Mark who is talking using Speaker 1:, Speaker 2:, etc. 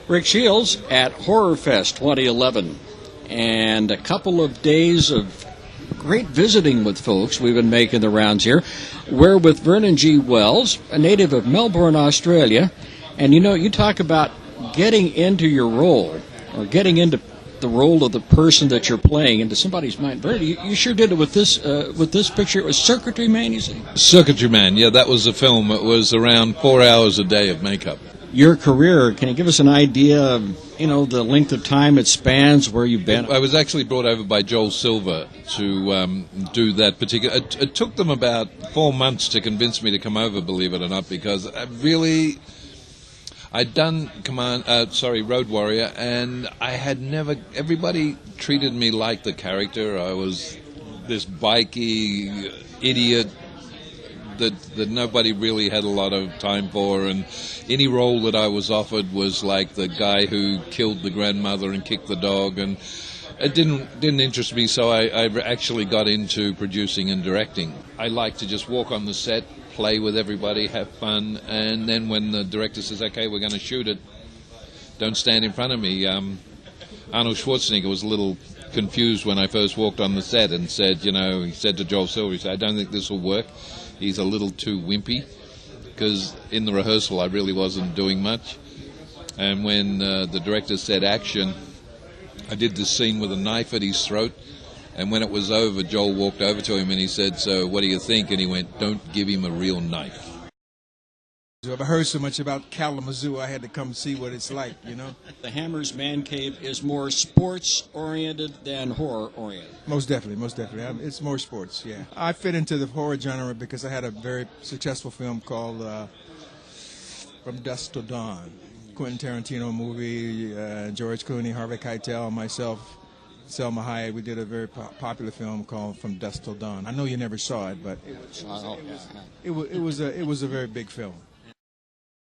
Speaker 1: Rick Shields at Horror Fest 2011, and a couple of days of great visiting with folks. We've been making the rounds here. We're with Vernon G. Wells, a native of Melbourne, Australia, and you talk about getting into your role, or getting into the role of the person that you're playing into somebody's mind. Vernon, you sure did it with this picture. It was Circuitry Man, you say?
Speaker 2: Circuitry Man, yeah, that was the film. It was around 4 hours a day of makeup.
Speaker 1: Your career, can you give us an idea of, the length of time it spans, where you've been?
Speaker 2: I was actually brought over by Joel Silver to do that particular... It took them about 4 months to convince me to come over, believe it or not, because I'd done Road Warrior, and I had never... Everybody treated me like the character. I was this bikey idiot that nobody really had a lot of time for, and any role that I was offered was like the guy who killed the grandmother and kicked the dog, and it didn't interest me, so I actually got into producing and directing. I like to just walk on the set, play with everybody, have fun, and then when the director says, okay, we're going to shoot it, don't stand in front of me. Arnold Schwarzenegger was a little confused when I first walked on the set and said, he said to Joel Silver, he said, I don't think this will work. He's a little too wimpy, because in the rehearsal I really wasn't doing much. And when the director said action, I did this scene with a knife at his throat, and when it was over, Joel walked over to him and he said, so what do you think? And he went, don't give him a real knife.
Speaker 3: I've heard so much about Kalamazoo, I had to come see what it's like,
Speaker 1: The Hammer's Man Cave is more sports-oriented than horror-oriented.
Speaker 3: Most definitely. It's more sports, yeah. I fit into the horror genre because I had a very successful film called From Dusk Till Dawn. Quentin Tarantino movie, George Clooney, Harvey Keitel, myself, Selma Hayek. We did a very popular film called From Dusk Till Dawn. I know you never saw it, but it was a very big film.